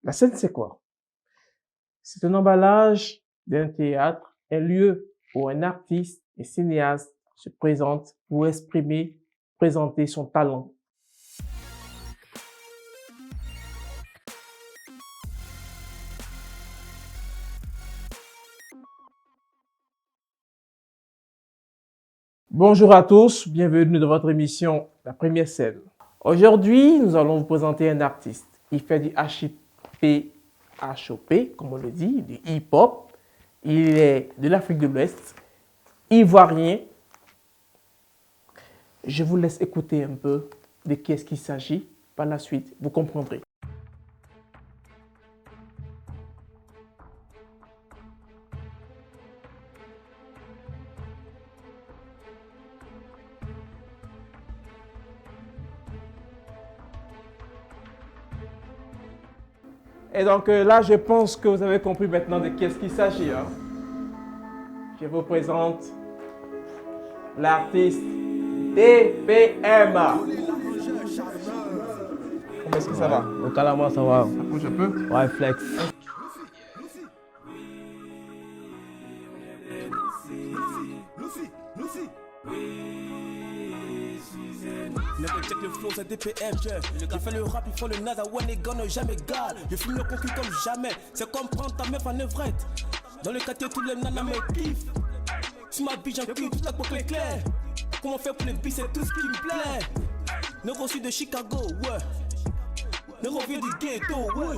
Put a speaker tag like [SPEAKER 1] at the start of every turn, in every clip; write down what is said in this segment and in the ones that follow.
[SPEAKER 1] La scène, c'est quoi? C'est un emballage d'un théâtre, un lieu où un artiste et cinéaste se présente pour exprimer, présenter son talent. Bonjour à tous, bienvenue dans votre émission La Première Scène. Aujourd'hui, nous allons vous présenter un artiste. Il fait du HIP, comme on le dit, du hip-hop. Il est de l'Afrique de l'Ouest, ivoirien. Je vous laisse écouter un peu de qui est-ce qu'il s'agit. Par la suite, vous comprendrez. Et donc là, je pense que vous avez compris maintenant de qui est-ce qu'il s'agit. Je vous présente l'artiste DPM. Comment est-ce que ça va?
[SPEAKER 2] Au Calama, ça va.
[SPEAKER 1] Ça bouge un peu?
[SPEAKER 2] Ouais, flex.
[SPEAKER 3] Never check le flow, c'est DPM, j'ai fait le rap, il faut le nada, ouais les gars n'ont jamais égal. Je fume le cocu comme jamais, c'est comme prendre ta meuf en evrette. Dans le quartier, tous les nanas me kiffent. Tu m'habilles, j'en kiffe, toute la coque est claire. Comment faire pour les billes, c'est tout ce qui me plaît. Neuro suis de Chicago, ouais. Neuro vient du ghetto, ouais.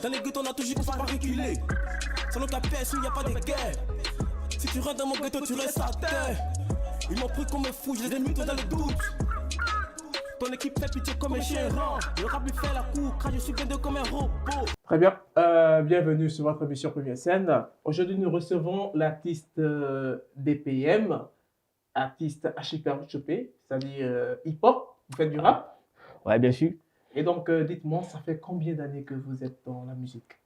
[SPEAKER 3] Dans les ghettos, on a toujours qu'on soit pas reculer. Sans le KPS, il n'y a pas de guerre. Si tu rentres dans mon ghetto, tu restes à terre. Ils m'ont pris comme un fou, je les ai mis tous dans le doute. Ton équipe fait pitié comme un chien rang. Le rap lui fait la cour, car je suis blindé comme un robot.
[SPEAKER 1] Très bien, bienvenue sur votre émission Première Scène. Aujourd'hui, nous recevons l'artiste DPM, artiste HIP, c'est-à-dire hip-hop, vous faites du rap.
[SPEAKER 2] Ouais, bien sûr.
[SPEAKER 1] Et donc, dites-moi, ça fait combien d'années que vous êtes dans la musique?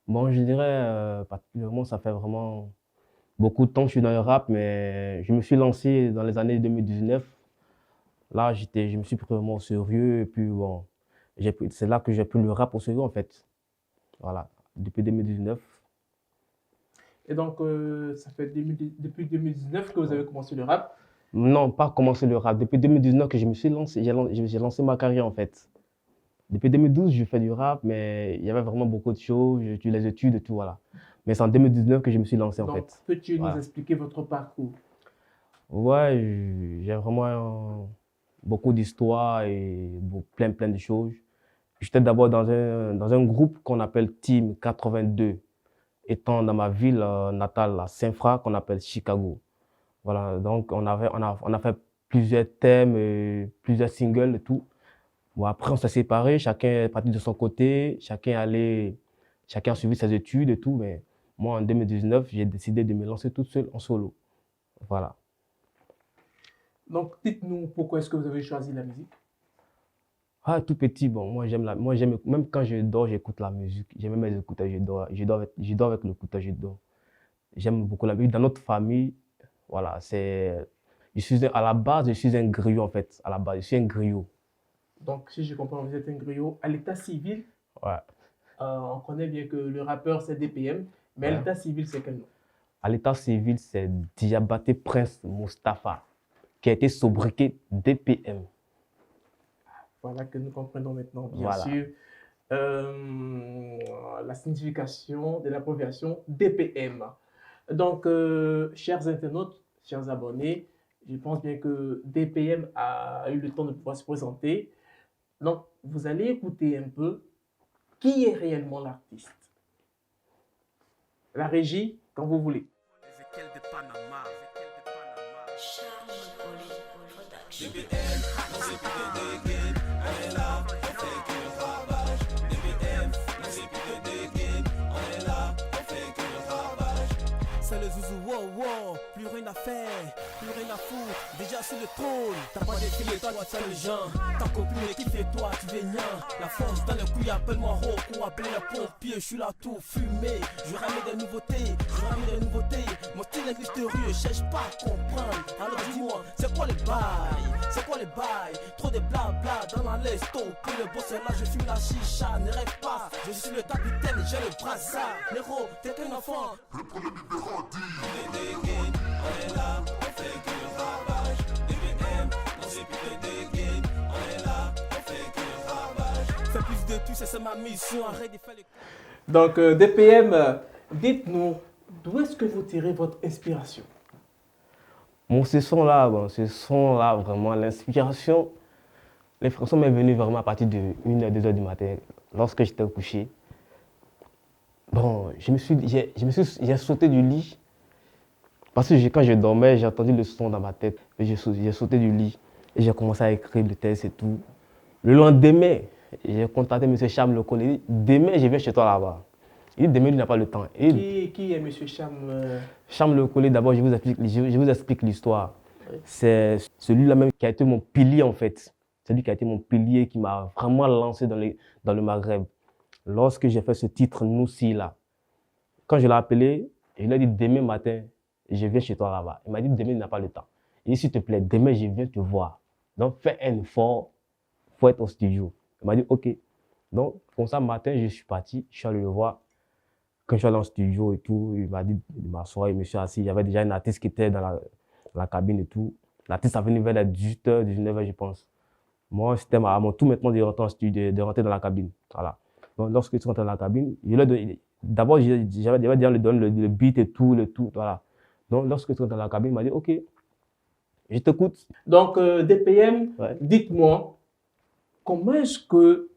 [SPEAKER 2] Bon, je dirais, particulièrement, ça fait vraiment beaucoup de temps que je suis dans le rap, mais je me suis lancé dans les années 2019. Là, je me suis pris vraiment au sérieux, et puis bon, c'est là que j'ai pris le rap au sérieux, en fait. Voilà, depuis 2019.
[SPEAKER 1] Et donc, ça fait depuis 2019 que vous avez commencé le rap.
[SPEAKER 2] Non, pas commencé le rap. Depuis 2019 que je me suis lancé, j'ai lancé ma carrière, en fait. Depuis 2012, je fais du rap, mais il y avait vraiment beaucoup de choses, j'ai eu les études et tout, voilà. Mais c'est en 2019 que je me suis lancé, en
[SPEAKER 1] Donc,
[SPEAKER 2] fait.
[SPEAKER 1] peux-tu
[SPEAKER 2] Voilà.
[SPEAKER 1] nous expliquer votre parcours?
[SPEAKER 2] Ouais, j'ai vraiment beaucoup d'histoires et plein de choses. J'étais d'abord dans un groupe qu'on appelle Team 82, étant dans ma ville natale, à Saint-Fra, qu'on appelle Chicago. Voilà, donc on a fait plusieurs thèmes, plusieurs singles et tout. Bon, après, on s'est séparés, chacun est parti de son côté, chacun a suivi ses études et tout. Mais moi, en 2019, j'ai décidé de me lancer toute seule en solo. Voilà.
[SPEAKER 1] Donc, dites-nous pourquoi est-ce que vous avez choisi la musique?
[SPEAKER 2] Ah, tout petit, bon, même quand je dors, j'écoute la musique. J'ai même mes écouteurs, je dors avec l'écouteur, je dors. J'aime beaucoup la musique. Dans notre famille, voilà, à la base, je suis un griot, en fait. À la base, je suis un griot.
[SPEAKER 1] Donc, si je comprends, vous êtes un griot. À l'état civil,
[SPEAKER 2] Ouais.
[SPEAKER 1] on connaît bien que le rappeur, c'est DPM, mais à
[SPEAKER 2] Ouais.
[SPEAKER 1] l'état civil, c'est quel nom?
[SPEAKER 2] À l'état civil, c'est Diabaté Prince Mustapha, qui a été sobriquet DPM.
[SPEAKER 1] Voilà que nous comprenons maintenant, bien
[SPEAKER 2] Voilà.
[SPEAKER 1] sûr, la signification de l'abréviation DPM. Donc, chers internautes, chers abonnés, je pense bien que DPM a eu le temps de pouvoir se présenter. Donc, vous allez écouter un peu qui est réellement l'artiste. La régie, quand vous voulez.
[SPEAKER 3] Ezekiel de Panama. C'est le zouzou, wow, wow, plus rien à faire, plus rien à foutre. Déjà assis le trône. T'as pas défilé, toi tu fais le genre. Ta copine qui fait toi, tu vénien. La force dans le couille, appelle-moi Rocco, appelle les pompiers, je suis là tout fumé. Je ramène des nouveautés, Mon style est mystérieux, je cherche pas à comprendre. Alors dis-moi, c'est quoi les bails? Trop de blabla dans la lesto. Pour le boss là, je fume la chicha, ne rêve pas. Je suis le capitaine, j'ai le brassard. Nero, t'es qu'un enfant. Le premier numéro 10. On est là, on fait que le ravage. DBM, on s'est plus de game. On est là, on fait que le ravage. Fais plus de tout, c'est ma mission. Arrête de faire les...
[SPEAKER 1] Donc, DPM, dites-nous, d'où est-ce que vous tirez votre inspiration?
[SPEAKER 2] Bon, ce son-là, vraiment, l'inspiration m'est venue vraiment à partir de 1h, 2h du matin, lorsque j'étais couché. Bon, j'ai sauté du lit, parce que quand je dormais, j'ai entendu le son dans ma tête. J'ai sauté du lit et j'ai commencé à écrire le texte et tout. Le lendemain, j'ai contacté M. Cham Lokole. Il dit, demain, je viens chez toi là-bas. Il dit, demain, il n'a pas le temps. Et
[SPEAKER 1] Qui est M. Cham
[SPEAKER 2] Cham Lokole, d'abord, je vous explique l'histoire. Oui. C'est celui-là même qui a été mon pilier, en fait. C'est lui qui a été mon pilier, qui m'a vraiment lancé dans le Maghreb. Lorsque j'ai fait ce titre, Noussi, là, quand je l'ai appelé, je lui ai dit, demain matin, je viens chez toi là-bas. Il m'a dit, demain, il n'a pas le temps. Il dit, s'il te plaît, demain, je viens te voir. Donc, fais un effort, il faut être au studio. Il m'a dit, OK. Donc, comme ça, matin, je suis parti, je suis allé le voir. Quand je suis allé dans le studio et tout, il m'a dit de m'asseoir, je me suis assis. Il y avait déjà une artiste qui était dans la cabine et tout. L'artiste a venu vers les 18h, 19h, je pense. Moi, c'était à mon tour maintenant de rentrer en studio, de rentrer dans la cabine. Voilà. Donc, lorsque je suis rentré dans la cabine, d'abord, j'avais déjà donné le beat et tout, voilà. Donc, lorsque je suis rentré dans la cabine, il m'a dit, OK, je t'écoute.
[SPEAKER 1] Donc, DPM, ouais. Dites-moi, comment est-ce que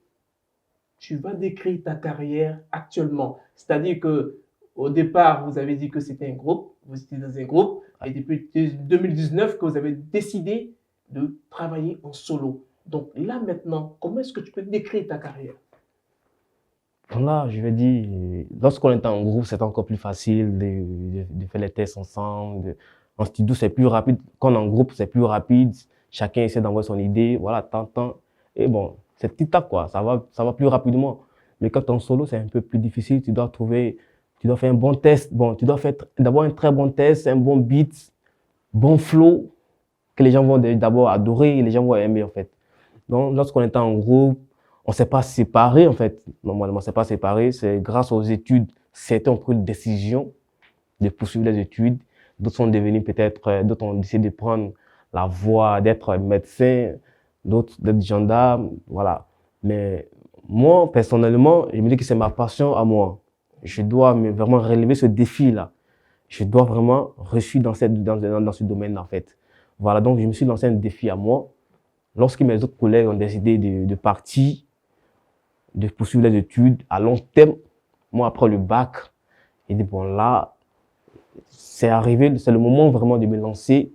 [SPEAKER 1] tu vas décrire ta carrière actuellement? C'est-à-dire qu'au départ, vous avez dit que c'était un groupe, vous étiez dans un groupe, et depuis 2019 que vous avez décidé de travailler en solo. Donc là, maintenant, comment est-ce que tu peux décrire ta carrière?
[SPEAKER 2] Là, je vais dire, lorsqu'on est en groupe, c'est encore plus facile de faire les tests ensemble. En studio, c'est plus rapide. Quand on est en groupe, c'est plus rapide. Chacun essaie d'envoyer son idée. Voilà, t'entends. Et bon, c'est petit à quoi. Ça va plus rapidement. Mais quand tu es en solo, c'est un peu plus difficile. Tu dois faire un bon test. Bon, tu dois faire d'abord un très bon test, un bon beat, bon flow, que les gens vont d'abord adorer et les gens vont aimer, en fait. Donc, lorsqu'on est en groupe, on ne s'est pas séparés, en fait. Normalement, on ne s'est pas séparés. C'est grâce aux études. Certains ont pris une décision de poursuivre les études. D'autres sont devenus d'autres ont décidé de prendre la voie d'être médecin, d'autres d'être gendarme, voilà. Mais moi, personnellement, je me dis que c'est ma passion à moi. Je dois vraiment relever ce défi-là. Je dois vraiment réussir dans ce domaine, en fait. Voilà, donc je me suis lancé un défi à moi. Lorsque mes autres collègues ont décidé de partir, de poursuivre les études à long terme, moi, après le bac, j'ai dit, bon, là, c'est arrivé, c'est le moment vraiment de me lancer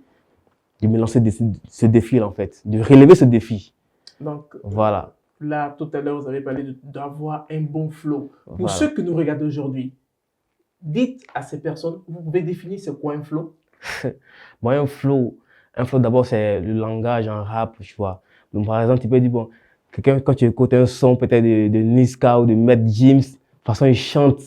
[SPEAKER 2] ce défi, en fait, de relever ce défi.
[SPEAKER 1] Donc,
[SPEAKER 2] voilà.
[SPEAKER 1] Là, tout à l'heure, vous avez parlé d'avoir un bon flow. Pour
[SPEAKER 2] voilà.
[SPEAKER 1] Ceux qui nous regardent aujourd'hui, dites à ces personnes, vous pouvez définir c'est quoi un flow?
[SPEAKER 2] Bon, un flow d'abord, c'est le langage en rap, tu vois. Donc, par exemple, tu peux dire, bon, quelqu'un, quand tu écoutes un son peut-être de Niska ou de Maître James, de toute façon, il chante.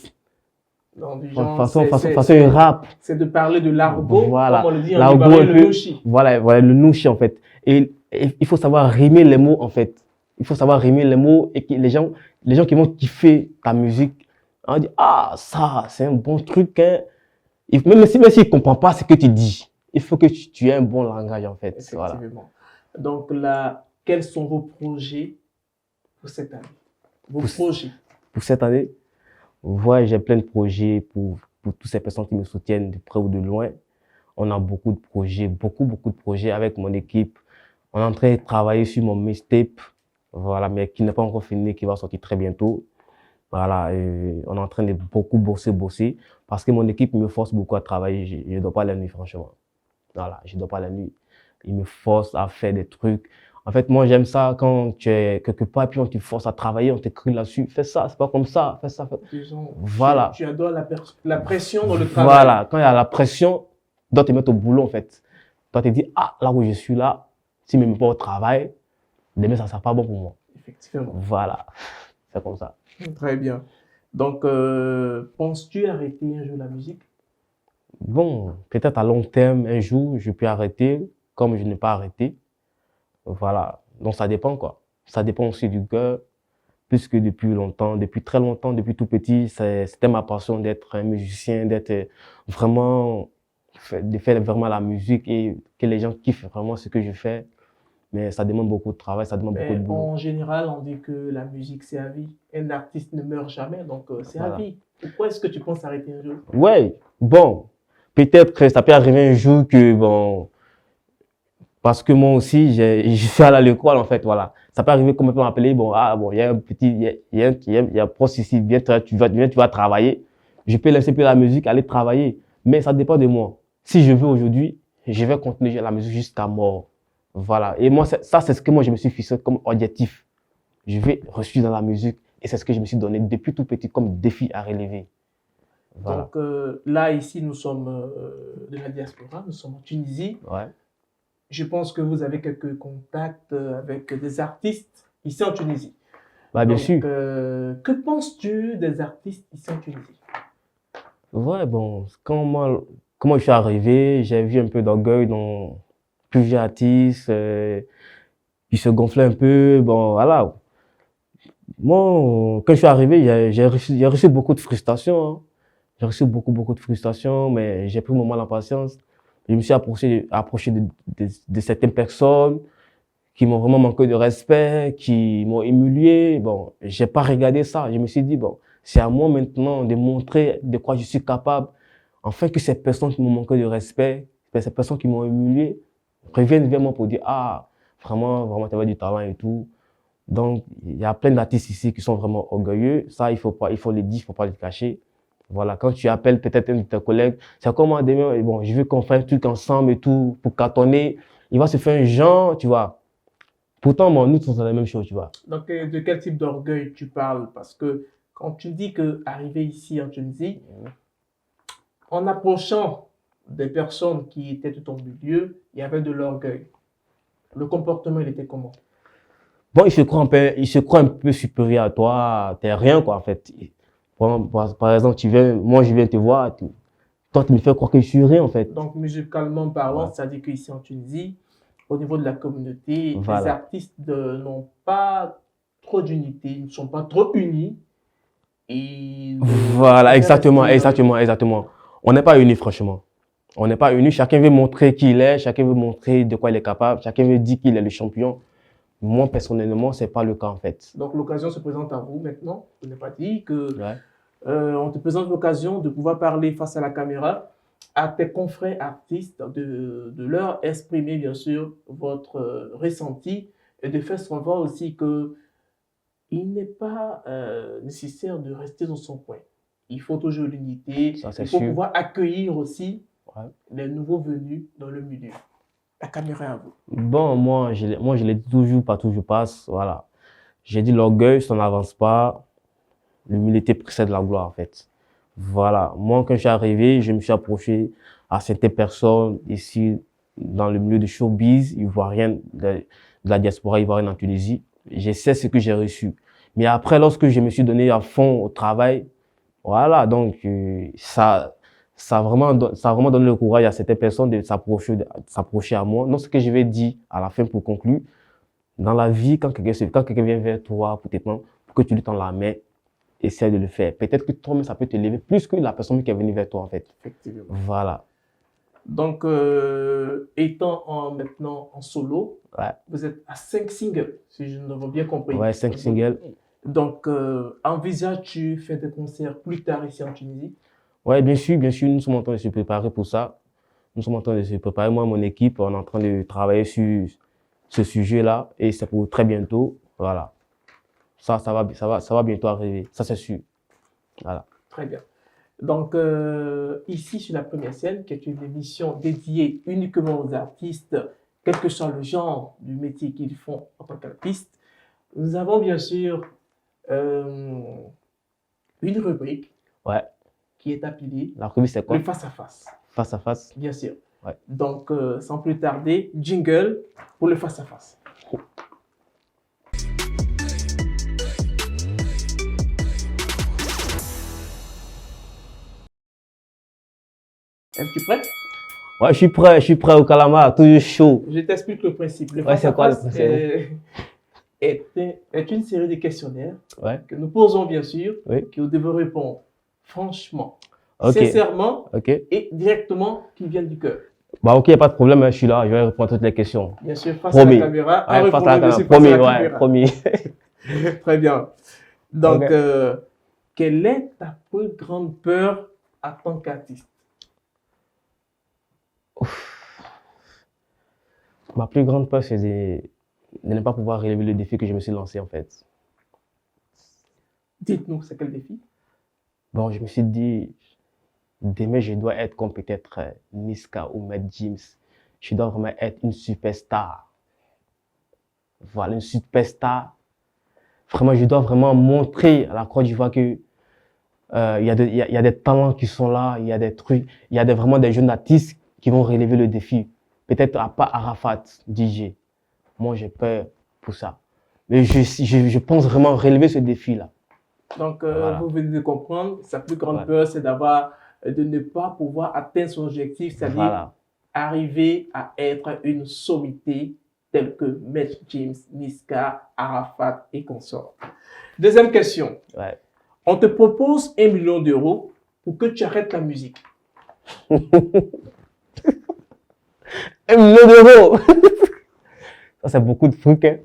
[SPEAKER 1] De
[SPEAKER 2] façon, il rappe.
[SPEAKER 1] C'est de parler de l'argot,
[SPEAKER 2] voilà.
[SPEAKER 1] Comme on le dit en Libanais, le nouchi.
[SPEAKER 2] Voilà, le nouchi, en fait. Et il faut savoir rimer les mots, en fait. Il faut savoir rimer les mots et que les gens qui vont kiffer ta musique, on dit, ah, ça, c'est un bon truc, hein. Même s'il ne comprend pas ce que tu dis, il faut que tu aies un bon langage, en fait.
[SPEAKER 1] Effectivement. Voilà. Donc là, quels sont vos projets pour cette année?
[SPEAKER 2] Pour cette année, ouais, j'ai plein de projets pour toutes ces personnes qui me soutiennent de près ou de loin. On a beaucoup de projets, beaucoup de projets avec mon équipe. On est en train de travailler sur mon mixtape, voilà, mais qui n'est pas encore fini, qui va sortir très bientôt. Voilà, et on est en train de beaucoup bosser, parce que mon équipe me force beaucoup à travailler. Je ne dors pas la nuit, franchement. Voilà, je ne dors pas la nuit. Ils me forcent à faire des trucs. En fait, moi, j'aime ça quand tu es quelque part, puis on te force à travailler, on t'écrit là-dessus. Fais ça, c'est pas comme ça, fais ça.
[SPEAKER 1] Disons,
[SPEAKER 2] voilà.
[SPEAKER 1] Tu adores la pression dans le travail.
[SPEAKER 2] Voilà, quand il y a la pression, tu dois te mettre au boulot, en fait. Toi, tu te dis, ah, là où je suis là, si je ne me mets pas au travail, demain, ça ne sera pas bon pour moi.
[SPEAKER 1] Effectivement.
[SPEAKER 2] Voilà, c'est comme ça.
[SPEAKER 1] Très bien. Donc, penses-tu arrêter un jour la musique?
[SPEAKER 2] Bon, peut-être à long terme, un jour, je peux arrêter, comme je n'ai pas arrêté. Voilà, donc ça dépend, quoi. Ça dépend aussi du cœur, puisque depuis longtemps, depuis très longtemps, depuis tout petit, c'était ma passion d'être un musicien, d'être vraiment, de faire vraiment la musique et que les gens kiffent vraiment ce que je fais. Mais ça demande beaucoup de travail, ça demande beaucoup de
[SPEAKER 1] Mais
[SPEAKER 2] boulot.
[SPEAKER 1] en général, on dit que la musique, c'est à vie. Un artiste ne meurt jamais, donc c'est à
[SPEAKER 2] Voilà.
[SPEAKER 1] vie. Pourquoi est-ce que tu penses arrêter un jour?
[SPEAKER 2] Ouais, bon, peut-être que ça peut arriver un jour que, bon, parce que moi aussi, je suis allé à l'école, en fait, voilà. Ça peut arriver qu'on peut m'appeler, bon, ah, bon, il y a un petit, il y a un prof ici, viens, tu vas travailler. Je peux laisser la musique, aller travailler. Mais ça dépend de moi. Si je veux aujourd'hui, je vais continuer la musique jusqu'à mort. Voilà. Et moi, ça, c'est ce que moi, je me suis fixé comme objectif. Je vais réussir dans la musique. Et c'est ce que je me suis donné depuis tout petit comme défi à relever. Voilà.
[SPEAKER 1] Donc là, ici, nous sommes de la diaspora, nous sommes en Tunisie.
[SPEAKER 2] Ouais.
[SPEAKER 1] Je pense que vous avez quelques contacts avec des artistes ici en Tunisie.
[SPEAKER 2] Bah, bien
[SPEAKER 1] Donc,
[SPEAKER 2] sûr.
[SPEAKER 1] que penses-tu des artistes ici en Tunisie?
[SPEAKER 2] Ouais, bon, comment je suis arrivé, j'ai vu un peu d'orgueil dans plusieurs artistes qui se gonflaient un peu. Bon, voilà. Moi, quand je suis arrivé, j'ai reçu beaucoup de frustration, hein. J'ai reçu beaucoup de frustration, mais j'ai pris mon mal en patience. Je me suis approché de certaines personnes qui m'ont vraiment manqué de respect, qui m'ont humilié. Bon, j'ai pas regardé ça. Je me suis dit, bon, c'est à moi maintenant de montrer de quoi je suis capable, afin que ces personnes qui m'ont manqué de respect, ces personnes qui m'ont humilié, reviennent vers moi pour dire, ah, vraiment, tu avais du talent et tout. Donc, il y a plein d'artistes ici qui sont vraiment orgueilleux. Ça, il faut le dire, il faut pas le cacher. Voilà, quand tu appelles peut-être un de tes collègues, c'est comment demain, et bon, je veux qu'on fasse un truc ensemble et tout, pour cartonner. Il va se faire un genre, tu vois. Pourtant, bon, nous, c'est la même chose, tu vois.
[SPEAKER 1] Donc, de quel type d'orgueil tu parles? Parce que quand tu dis que arrivé ici en Tunisie, en approchant des personnes qui étaient de ton milieu, il y avait de l'orgueil. Le comportement, il était comment?
[SPEAKER 2] Bon, il se croit un peu supérieur à toi, t'es rien, quoi, en fait. Par exemple, moi, je viens te voir, toi, tu me fais croire que je suis rien, en fait.
[SPEAKER 1] Donc, musicalement parlant,
[SPEAKER 2] Ouais.
[SPEAKER 1] c'est-à-dire qu'ici en Tunisie, au niveau de la communauté,
[SPEAKER 2] Voilà.
[SPEAKER 1] les artistes n'ont pas trop d'unité, ils ne sont pas trop unis. Et
[SPEAKER 2] Voilà, exactement. On n'est pas unis, franchement. On n'est pas unis. Chacun veut montrer qui il est, chacun veut montrer de quoi il est capable, chacun veut dire qu'il est le champion. Moi, personnellement, c'est pas le cas, en fait.
[SPEAKER 1] Donc, l'occasion se présente à vous maintenant. Je n'ai pas dit que
[SPEAKER 2] Ouais.
[SPEAKER 1] on te présente l'occasion de pouvoir parler face à la caméra à tes confrères artistes, de leur exprimer bien sûr votre ressenti et de faire savoir aussi que il n'est pas nécessaire de rester dans son coin. Il faut toujours l'unité.
[SPEAKER 2] Ça, c'est
[SPEAKER 1] Il faut
[SPEAKER 2] sûr.
[SPEAKER 1] pouvoir accueillir aussi
[SPEAKER 2] Ouais.
[SPEAKER 1] les nouveaux venus dans le milieu. La caméra est à vous.
[SPEAKER 2] Bon, moi, je l'ai dit toujours, pas toujours passe. Voilà. J'ai dit l'orgueil, ça n'avance pas. L'humilité précède la gloire, en fait. Voilà. Moi, quand je suis arrivé, je me suis approché à certaines personnes ici, dans le milieu du showbiz, ivoirienne, de la diaspora ivoirienne en Tunisie. Je sais ce que j'ai reçu. Mais après, lorsque je me suis donné à fond au travail, voilà, donc, ça a vraiment donné le courage à certaines personnes de s'approcher à moi. Donc, ce que je vais dire à la fin pour conclure, dans la vie, quand quelqu'un vient vers toi pour te prendre, pour que tu lui tends la main, essaie de le faire. Peut-être que toi-même, ça peut te lever plus que la personne qui est venue vers toi, en fait.
[SPEAKER 1] Effectivement.
[SPEAKER 2] Voilà.
[SPEAKER 1] Donc, étant maintenant en solo,
[SPEAKER 2] Ouais.
[SPEAKER 1] vous êtes à 5 singles, si je ne l'ai bien compris.
[SPEAKER 2] Ouais, 5 singles.
[SPEAKER 1] Donc, envisages-tu faire des concerts plus tard ici en Tunisie?
[SPEAKER 2] Ouais, bien sûr, nous sommes en train de se préparer pour ça. Nous sommes en train de se préparer. Moi et mon équipe, on est en train de travailler sur ce sujet-là et c'est pour très bientôt. Voilà. Ça va bientôt arriver. Ça, c'est sûr. Voilà.
[SPEAKER 1] Très bien. Donc, ici, sur la première scène, qui est une émission dédiée uniquement aux artistes, quel que soit le genre du métier qu'ils font en tant qu'artistes, nous avons bien sûr une rubrique
[SPEAKER 2] Ouais.
[SPEAKER 1] qui est appelée
[SPEAKER 2] La revue, c'est quoi?
[SPEAKER 1] le face-à-face.
[SPEAKER 2] Face à face.
[SPEAKER 1] Bien sûr.
[SPEAKER 2] Ouais.
[SPEAKER 1] Donc, sans plus tarder, jingle pour le face-à-face. Es-tu prêt?
[SPEAKER 2] Ouais, je suis prêt au calamar, toujours chaud.
[SPEAKER 1] Je t'explique le principe. Le
[SPEAKER 2] Ouais, c'est quoi le
[SPEAKER 1] face-à-face
[SPEAKER 2] principe?
[SPEAKER 1] est une série de questionnaires
[SPEAKER 2] Ouais,
[SPEAKER 1] que nous posons, bien sûr,
[SPEAKER 2] oui.
[SPEAKER 1] que vous devez répondre franchement,
[SPEAKER 2] Ok.
[SPEAKER 1] sincèrement
[SPEAKER 2] Ok.
[SPEAKER 1] et directement qui viennent du cœur.
[SPEAKER 2] Bah, ok, y a pas de problème, hein, je suis là, je vais répondre à toutes les questions.
[SPEAKER 1] Bien sûr, face
[SPEAKER 2] Promis.
[SPEAKER 1] à la caméra, en
[SPEAKER 2] Ouais, face à la
[SPEAKER 1] répondant
[SPEAKER 2] caméra.
[SPEAKER 1] aussi face
[SPEAKER 2] Promis,
[SPEAKER 1] à la
[SPEAKER 2] ouais,
[SPEAKER 1] caméra.
[SPEAKER 2] promis.
[SPEAKER 1] Très bien. Donc,
[SPEAKER 2] Ok.
[SPEAKER 1] quelle est ta plus grande peur en tant qu'artiste?
[SPEAKER 2] Ma plus grande peur, c'est de ne pas pouvoir relever le défi que je me suis lancé, en fait.
[SPEAKER 1] Dites-nous, c'est quel défi?
[SPEAKER 2] Bon, je me suis dit, demain, je dois être comme peut-être Niska ou Matt James. Je dois vraiment être une superstar. Voilà, une superstar. Vraiment, je dois vraiment montrer à la Côte d'Ivoire que il y a des talents qui sont là, il y a des trucs, il y a vraiment des jeunes artistes qui vont relever le défi. Peut-être à part Arafat, DJ. Moi, j'ai peur pour ça. Mais je pense vraiment relever ce défi-là.
[SPEAKER 1] Donc,
[SPEAKER 2] Voilà.
[SPEAKER 1] vous venez de comprendre, sa plus grande
[SPEAKER 2] Ouais.
[SPEAKER 1] peur, c'est de ne pas pouvoir atteindre son objectif, c'est-à-dire
[SPEAKER 2] Voilà.
[SPEAKER 1] arriver à être une sommité telle que Matt James, Niska, Arafat et consorts. Deuxième question.
[SPEAKER 2] Ouais.
[SPEAKER 1] On te propose 1 million d'euros pour que tu arrêtes la musique.
[SPEAKER 2] 1 million d'euros! Ça, c'est beaucoup de trucs, hein.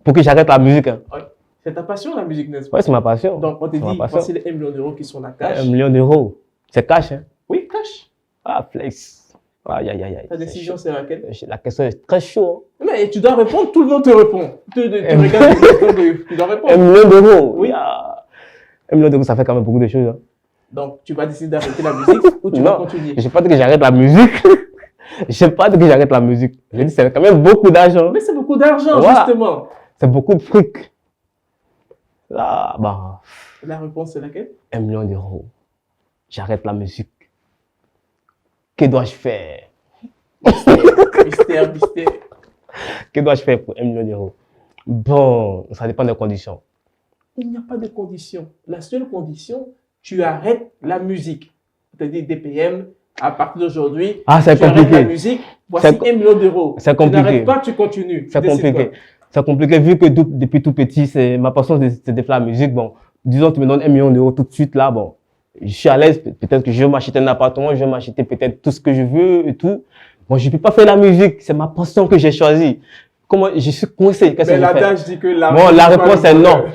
[SPEAKER 2] Pour que j'arrête la musique, hein.
[SPEAKER 1] Ouais. C'est ta passion, la musique, n'est-ce pas?
[SPEAKER 2] Ouais, c'est ma passion.
[SPEAKER 1] Donc, on te
[SPEAKER 2] C'est ma
[SPEAKER 1] dit,
[SPEAKER 2] passion.
[SPEAKER 1] voici les 1 million d'euros qui sont la cash.
[SPEAKER 2] 1 million d'euros. C'est cash, hein.
[SPEAKER 1] Oui, cash.
[SPEAKER 2] Ah, flex. Aïe, aïe, aïe, aïe.
[SPEAKER 1] Ta
[SPEAKER 2] C'est
[SPEAKER 1] décision,
[SPEAKER 2] chaud.
[SPEAKER 1] c'est laquelle?
[SPEAKER 2] La question est très chaude.
[SPEAKER 1] Mais tu dois répondre, tout le monde te répond. Tu regardes les questions, tu dois
[SPEAKER 2] 1
[SPEAKER 1] répondre.
[SPEAKER 2] million d'euros.
[SPEAKER 1] Oui.
[SPEAKER 2] Ah. 1 million d'euros, ça fait quand même beaucoup de choses, hein.
[SPEAKER 1] Donc, tu vas décider d'arrêter la musique ou tu vas
[SPEAKER 2] Non,
[SPEAKER 1] continuer?
[SPEAKER 2] j'ai pas dit que j'arrête la musique. J'ai pas dit que j'arrête la musique. J'ai dit que c'est quand même beaucoup d'argent.
[SPEAKER 1] Mais c'est beaucoup d'argent,
[SPEAKER 2] Voilà.
[SPEAKER 1] justement.
[SPEAKER 2] C'est beaucoup de fric. Là, bah,
[SPEAKER 1] La réponse, c'est laquelle?
[SPEAKER 2] 1 million d'euros. J'arrête la musique. Que dois-je faire?
[SPEAKER 1] Mystère, mystère.
[SPEAKER 2] Que dois-je faire pour 1 million d'euros? Bon, ça dépend des conditions.
[SPEAKER 1] Il n'y a pas de condition. La seule condition, tu arrêtes la musique. C'est-à-dire DPM, à partir d'aujourd'hui,
[SPEAKER 2] Ah, c'est
[SPEAKER 1] tu arrêtes la
[SPEAKER 2] compliqué.
[SPEAKER 1] musique, voici
[SPEAKER 2] C'est
[SPEAKER 1] 1 million d'euros.
[SPEAKER 2] c'est
[SPEAKER 1] Tu
[SPEAKER 2] compliqué.
[SPEAKER 1] n'arrêtes pas, tu continues.
[SPEAKER 2] C'est
[SPEAKER 1] Décide
[SPEAKER 2] compliqué.
[SPEAKER 1] quoi.
[SPEAKER 2] C'est compliqué vu que depuis tout petit, c'est ma passion, c'est de faire la musique. Bon, disons, tu me donnes 1 million d'euros tout de suite là, bon, je suis à l'aise. Peut-être que je vais m'acheter un appartement, je vais m'acheter peut-être tout ce que je veux et tout. Bon, je peux pas faire la musique, c'est ma passion que j'ai choisie. Comment, je suis coincé, qu'est-ce que
[SPEAKER 1] Mais
[SPEAKER 2] je fais?
[SPEAKER 1] l'adage dit que la
[SPEAKER 2] Bon, la
[SPEAKER 1] musique
[SPEAKER 2] réponse
[SPEAKER 1] pas
[SPEAKER 2] est
[SPEAKER 1] le
[SPEAKER 2] non.
[SPEAKER 1] bonheur.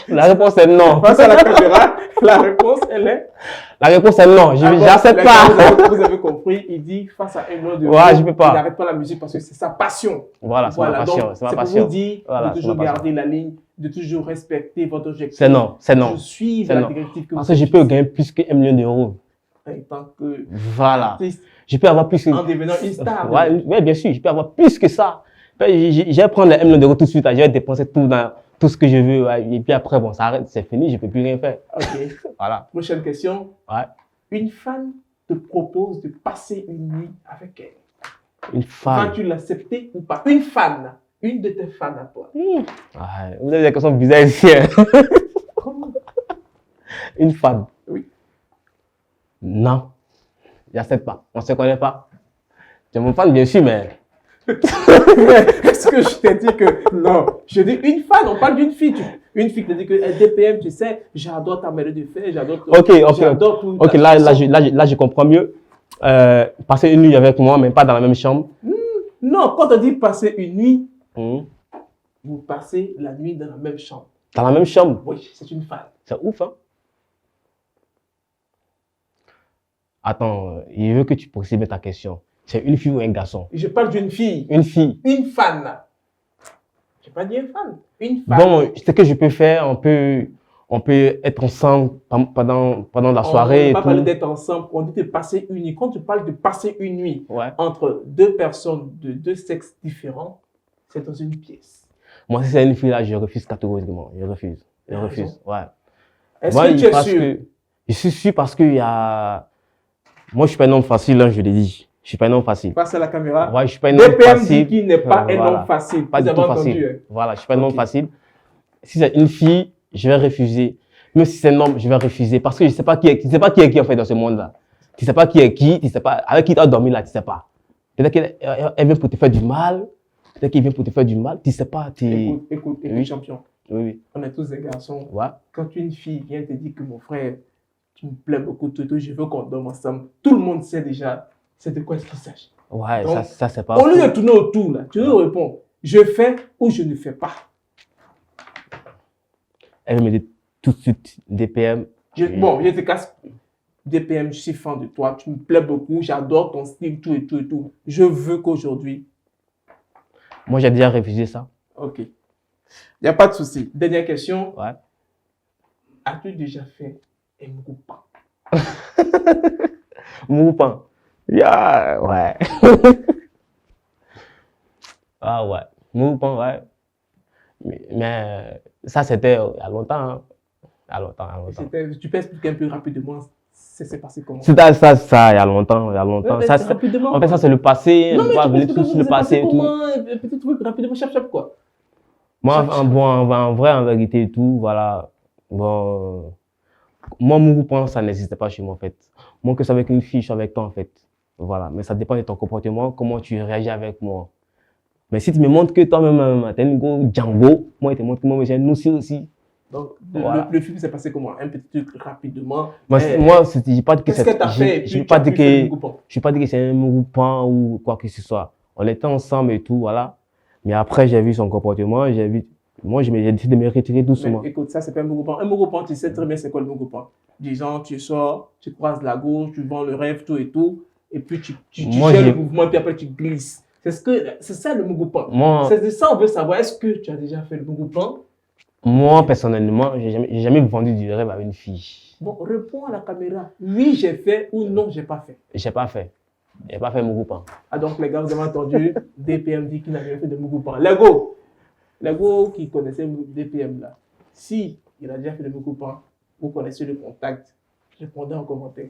[SPEAKER 2] La réponse est non.
[SPEAKER 1] Face à la caméra, la réponse, elle est.
[SPEAKER 2] La réponse est non,
[SPEAKER 1] Ah bon,
[SPEAKER 2] j'accepte
[SPEAKER 1] les
[SPEAKER 2] pas.
[SPEAKER 1] gars, vous avez compris, il dit face à 1 million d'euros,
[SPEAKER 2] Ouais, je peux pas.
[SPEAKER 1] il n'arrête pas la musique parce que c'est sa passion.
[SPEAKER 2] Voilà, c'est ma passion,
[SPEAKER 1] donc
[SPEAKER 2] c'est ma
[SPEAKER 1] c'est
[SPEAKER 2] passion.
[SPEAKER 1] pour vous dire
[SPEAKER 2] Voilà,
[SPEAKER 1] de
[SPEAKER 2] c'est
[SPEAKER 1] toujours
[SPEAKER 2] ma passion.
[SPEAKER 1] garder la ligne, de toujours respecter votre objectif.
[SPEAKER 2] C'est non, c'est non.
[SPEAKER 1] De suivre
[SPEAKER 2] C'est
[SPEAKER 1] la
[SPEAKER 2] non.
[SPEAKER 1] directive que
[SPEAKER 2] Parce
[SPEAKER 1] vous
[SPEAKER 2] que je peux gagner plus que 1 million d'euros.
[SPEAKER 1] en tant que
[SPEAKER 2] Voilà.
[SPEAKER 1] artiste,
[SPEAKER 2] Je peux avoir plus que.
[SPEAKER 1] en devenant une star.
[SPEAKER 2] Ouais, bien sûr, je peux avoir plus que ça. Ben, je vais prendre les 1 million d'euros tout de suite, je vais dépenser tout dans tout ce que je veux, ouais, et puis après, bon, ça arrête, c'est fini, je peux plus rien faire.
[SPEAKER 1] Ok.
[SPEAKER 2] Voilà.
[SPEAKER 1] Prochaine question.
[SPEAKER 2] Ouais.
[SPEAKER 1] Une fan te propose de passer une nuit avec elle.
[SPEAKER 2] Une femme.
[SPEAKER 1] Vas-tu l'accepter ou pas? Une fan. Une de tes fans à toi.
[SPEAKER 2] Ouais, vous avez des questions bizarres ici. Hein.
[SPEAKER 1] Comment?
[SPEAKER 2] Une femme.
[SPEAKER 1] Oui.
[SPEAKER 2] Non. J'accepte pas. On se connaît pas. Tu es mon fan, bien sûr, mais.
[SPEAKER 1] Mais est-ce que je t'ai dit que non? Je dis une fan, on parle d'une fille. Une fille qui te dit que DPM, tu sais, j'adore ta manière de faire, j'adore
[SPEAKER 2] Ok.
[SPEAKER 1] tout.
[SPEAKER 2] Ok, là, je comprends mieux. Passer une nuit avec moi, mais pas dans la même chambre.
[SPEAKER 1] Non, quand on dit passer une nuit,
[SPEAKER 2] Hmm.
[SPEAKER 1] vous passez la nuit dans la même chambre.
[SPEAKER 2] Dans la même chambre.
[SPEAKER 1] Oui, c'est une fan.
[SPEAKER 2] C'est ouf, hein? Attends, il veut que tu poursuives ta question. C'est une fille ou un garçon?
[SPEAKER 1] Je parle d'une fille.
[SPEAKER 2] Une fille.
[SPEAKER 1] Une fan. Je n'ai pas dit une fan. Une fan.
[SPEAKER 2] Bon, ce que je peux faire, on peut être ensemble pendant la soirée
[SPEAKER 1] On ne
[SPEAKER 2] et
[SPEAKER 1] peut pas parler
[SPEAKER 2] tout.
[SPEAKER 1] d'être ensemble. On dit de passer une nuit. Quand tu parles de passer une nuit
[SPEAKER 2] Ouais.
[SPEAKER 1] entre deux personnes de deux sexes différents, c'est dans une pièce.
[SPEAKER 2] Moi, si c'est une fille là, je refuse catégoriquement. Je refuse. Je
[SPEAKER 1] T'as
[SPEAKER 2] refuse.
[SPEAKER 1] raison.
[SPEAKER 2] Ouais.
[SPEAKER 1] Est-ce
[SPEAKER 2] Moi,
[SPEAKER 1] que tu es
[SPEAKER 2] parce
[SPEAKER 1] sûr?
[SPEAKER 2] que- je suis sûr parce qu'il y a. Moi, je suis pas un homme facile, hein, je l'ai dit. Je suis pas un homme facile.
[SPEAKER 1] Face à la caméra.
[SPEAKER 2] Ouais, je suis pas un homme
[SPEAKER 1] DPM
[SPEAKER 2] facile.
[SPEAKER 1] dit qu'il n'est pas un
[SPEAKER 2] Voilà.
[SPEAKER 1] homme facile.
[SPEAKER 2] Pas
[SPEAKER 1] Vous
[SPEAKER 2] du
[SPEAKER 1] avez
[SPEAKER 2] tout
[SPEAKER 1] entendu,
[SPEAKER 2] facile.
[SPEAKER 1] hein.
[SPEAKER 2] Voilà, je suis pas un homme
[SPEAKER 1] Ok.
[SPEAKER 2] facile. Si c'est une fille, je vais refuser. Même si c'est un homme, je vais refuser parce que je sais pas qui est qui. Tu sais pas qui est qui en fait dans ce monde-là. Tu sais pas qui est qui. Tu sais pas avec qui tu as dormi là. Tu sais pas. Peut-être qu'elle vient pour te faire du mal. Peut-être qu'il vient pour te faire du mal. Tu sais pas.
[SPEAKER 1] Écoute,
[SPEAKER 2] Oui.
[SPEAKER 1] champion.
[SPEAKER 2] Oui.
[SPEAKER 1] On est tous des garçons.
[SPEAKER 2] Ouais.
[SPEAKER 1] Quand une fille vient te dire que mon frère, tu me plais beaucoup, tout, je veux qu'on dorme ensemble, tout le monde sait déjà c'est de quoi est-ce qu'il s'agit.
[SPEAKER 2] Ouais,
[SPEAKER 1] Donc,
[SPEAKER 2] ça c'est pas.
[SPEAKER 1] Au lieu
[SPEAKER 2] faux.
[SPEAKER 1] de tourner autour, là, tu nous réponds, je fais ou je ne fais pas.
[SPEAKER 2] Elle me dit tout de suite DPM.
[SPEAKER 1] Bon, je te casse. DPM, je suis fan de toi, tu me plais beaucoup, j'adore ton style, tout et tout et tout. Je veux qu'aujourd'hui.
[SPEAKER 2] Moi, j'ai déjà refusé ça.
[SPEAKER 1] Ok. Il n'y a pas de souci. Dernière question.
[SPEAKER 2] Ouais.
[SPEAKER 1] As-tu déjà fait un groupement?
[SPEAKER 2] Moupin. Yeah, ouais. Ah ouais. Moupin, ouais. Mais ça, c'était il y a longtemps. Hein. Il y a longtemps.
[SPEAKER 1] Tu peux expliquer un peu rapidement, c'est passé comment?
[SPEAKER 2] C'était ça, il y a longtemps. Ça,
[SPEAKER 1] rapidement.
[SPEAKER 2] en fait, ça, c'est le passé.
[SPEAKER 1] Non,
[SPEAKER 2] On
[SPEAKER 1] mais
[SPEAKER 2] va
[SPEAKER 1] tu
[SPEAKER 2] revenir
[SPEAKER 1] peux
[SPEAKER 2] tout sur le passé et tout.
[SPEAKER 1] comment, un petit truc rapidement, chap quoi.
[SPEAKER 2] Moi,
[SPEAKER 1] Chap.
[SPEAKER 2] en vrai, en vérité et tout, voilà. Bon, moi, mon groupe, ça n'existait pas chez moi, en fait. Moi, que c'est avec une fille, je suis avec toi, en fait. Voilà. Mais ça dépend de ton comportement, comment tu réagis avec moi. Mais si tu me montres que toi-même, t'es un gros Django, moi, je te montre que moi, j'ai un aussi.
[SPEAKER 1] Donc,
[SPEAKER 2] Voilà.
[SPEAKER 1] le film s'est passé comment? Un petit truc rapidement.
[SPEAKER 2] Moi, je ne dis pas que
[SPEAKER 1] Qu'est-ce que tu as fait?
[SPEAKER 2] Je ne pas dire que c'est un groupant ou quoi que ce soit. On était ensemble et tout, voilà. Mais après, j'ai vu son comportement, moi, j'ai décidé de me retirer doucement.
[SPEAKER 1] Mais écoute, ça, c'est pas un groupant. Un groupant, tu sais très bien c'est quoi le groupant. Disons, tu sors, tu croises la gauche, tu vends le rêve, tout et tout. Et puis, tu gères le mouvement, et puis après, tu glisses. C'est ça le groupant. C'est de ça on veut savoir. Est-ce que tu as déjà fait le groupant?
[SPEAKER 2] Moi, personnellement, j'ai jamais vendu du rêve à une fille.
[SPEAKER 1] Bon, réponds à la caméra. Oui, j'ai fait ou non, j'ai pas fait.
[SPEAKER 2] J'ai pas fait. J'ai pas fait mon groupant.
[SPEAKER 1] Ah, donc, les gars, vous avez entendu, DPM dit qu'il n'a jamais fait de groupant. Lego qui connaissait DPM là. Si il a déjà fait de groupant, vous connaissez le contact. Répondez en commentaire.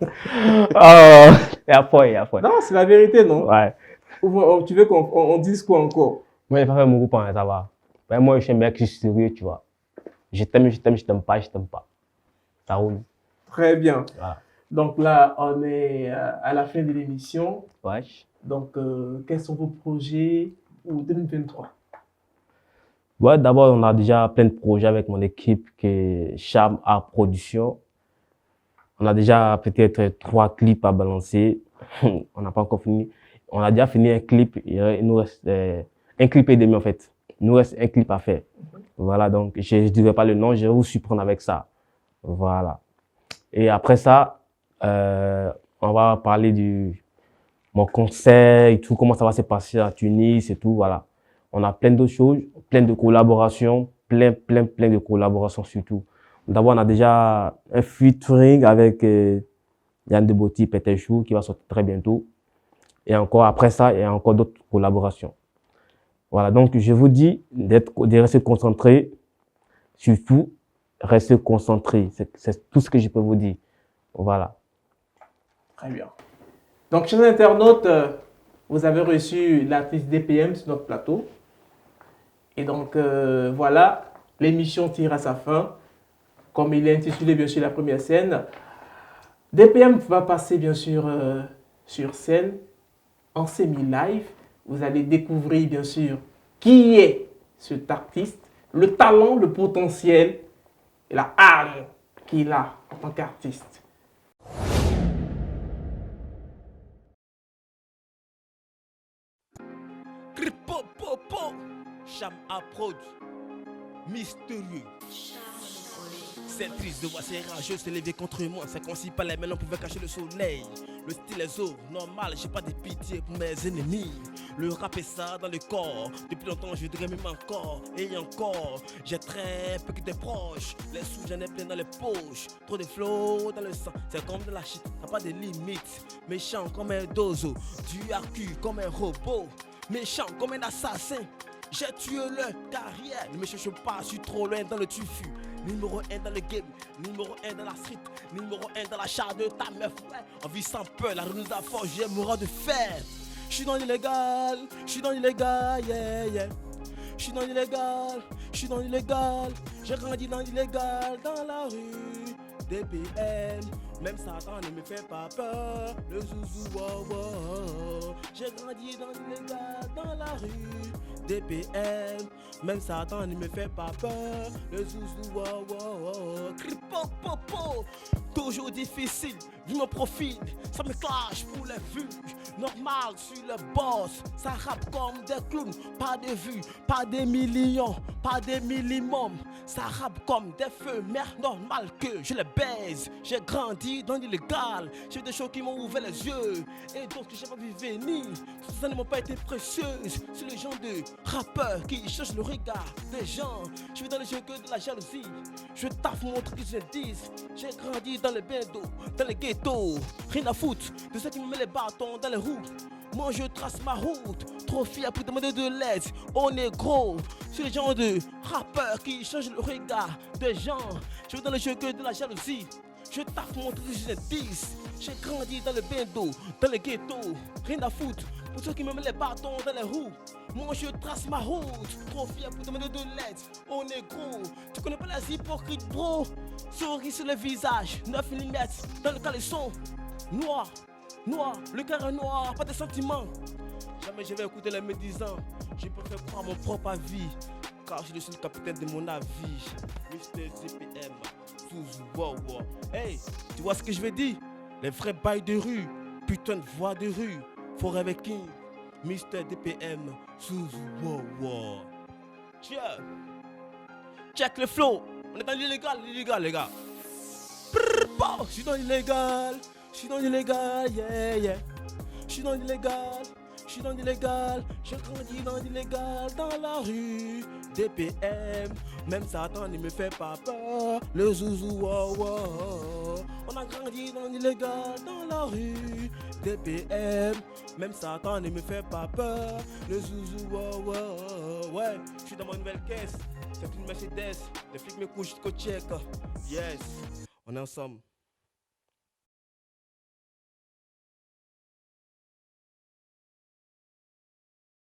[SPEAKER 2] Oh, et après.
[SPEAKER 1] Non, c'est la vérité, non?
[SPEAKER 2] Ouais.
[SPEAKER 1] Ou tu veux qu'on dise quoi encore?
[SPEAKER 2] Moi, j'ai pas fait mon groupant, ça va. Ouais, moi, je suis un mec qui est sérieux, tu vois. Je t'aime pas. Ça roule.
[SPEAKER 1] Très bien.
[SPEAKER 2] Voilà.
[SPEAKER 1] Donc là, on est à la fin de l'émission.
[SPEAKER 2] Ouais.
[SPEAKER 1] Donc, quels sont vos projets pour 2023?
[SPEAKER 2] Ouais, d'abord, on a déjà plein de projets avec mon équipe qui est Charme Art Production. On a déjà peut-être 3 clips à balancer. On n'a pas encore fini. On a déjà fini un clip. Il nous reste un clip et demi en fait. Il nous reste un clip à faire. Voilà, donc je ne dirai pas le nom, je vais vous surprendre avec ça. Voilà. Et après ça, on va parler de mon concert et tout, comment ça va se passer à Tunis et tout, voilà. On a plein d'autres choses, plein de collaborations, plein de collaborations surtout. D'abord, on a déjà un featuring avec Yann Deboti, Peter Chou, qui va sortir très bientôt. Et encore après ça, il y a encore d'autres collaborations. Voilà, donc je vous dis de rester concentré, surtout rester concentré. C'est tout ce que je peux vous dire. Voilà.
[SPEAKER 1] Très bien. Donc, chers internautes, vous avez reçu l'artiste DPM sur notre plateau. Et donc, voilà, l'émission tire à sa fin. Comme il est intitulé, bien sûr, la première scène. DPM va passer, bien sûr, sur scène, en semi-live. Vous allez découvrir, bien sûr, qui est cet artiste, le talent, le potentiel et la âme qu'il a en tant qu'artiste.
[SPEAKER 3] Cham Aprod, mystérieux. C'est triste de voir ces rageux se lever contre moi. C'est comme si par les mains on pouvait cacher le soleil. Le style est zo, normal, j'ai pas de pitié pour mes ennemis. Le rap est ça dans le corps. Depuis longtemps je voudrais même encore. Et encore, j'ai très peu que des proches. Les sous j'en ai plein dans les poches. Trop de flow dans le sang, c'est comme de la shit, t'as pas de limite. Méchant comme un dozo, du AQ comme un robot. Méchant comme un assassin. j'ai tué le carrière. Ne me cherche pas, je suis trop loin dans le tufu. Numéro 1 dans le game, numéro 1 dans la street, numéro 1 dans la char de ta meuf. Ouais, on vit sans peur, la rue nous a forgé, mourra de fer. J'suis dans l'illégal, yeah, yeah. J'suis dans l'illégal, j'ai grandi dans l'illégal, dans la rue. DPM, même Satan ne me fait pas peur. Le zouzou, wow, wow. J'ai grandi dans l'illégal, dans la rue. DPM, même Satan ne me fait pas peur. Le zouzou, wow, wow. Cripo-popo, toujours difficile, vu mon profil, ça me clash pour les vues. Normal sur le boss, ça rappe comme des clowns. Pas de vues, pas des millions, pas des millimums. Ça rappe comme des feux, merde normal que je les baise. J'ai grandi dans l'illégal, j'ai des choses qui m'ont ouvert les yeux et d'autres que j'ai pas vu venir. Tout ça ne m'ont pas été précieuses. C'est le genre de rappeur qui change le regard des gens. Je vis dans les jeux que de la jalousie. Je taffe mon truc que je dis. J'ai grandi dans les bendos, dans les ghettos. Rien à foutre de ceux qui me mettent les bâtons dans les roues. Moi je trace ma route, trop fier pour demander de l'aide. On est gros, c'est le genre de rappeur qui change le regard des gens. Je vis dans les jeux que de la jalousie. Je taffe mon truc que je dis. J'ai grandi dans les bendos, dans les ghettos. Rien à foutre pour ceux qui me mettent les bâtons dans les roues. Moi je trace ma route, trop fier pour demander de l'aide. On est gros, tu connais pas les hypocrites bro. Souris sur le visage, 9 mm dans le caleçon. Noir, noir, le cœur est noir, pas de sentiments. Jamais je vais écouter les médisants. Je préfère croire mon propre avis, car je suis le capitaine de mon avis. Mr. DPM, Zouzou, wow, wow. Hey, tu vois ce que je veux dire? Les vrais bails de rue, putain de voix de rue. Forever King, Mr. DPM, Zouzou, wow, wow. Check, check le flow. On est dans l'illégal, les gars. Je suis dans l'illégal, yeah, yeah. Je suis dans l'illégal, j'ai grandi dans l'illégal, dans la rue. DPM, même Satan ne me fait pas peur. Le zouzou, wow, wow. On a grandi dans l'illégal, dans la rue. DPM, même Satan ne me fait pas peur. Le zouzou, wow, wow. Ouais, je suis dans ma nouvelle caisse. C'est une Mercedes, les flics me couchent jusqu'au check. Yes, on est ensemble.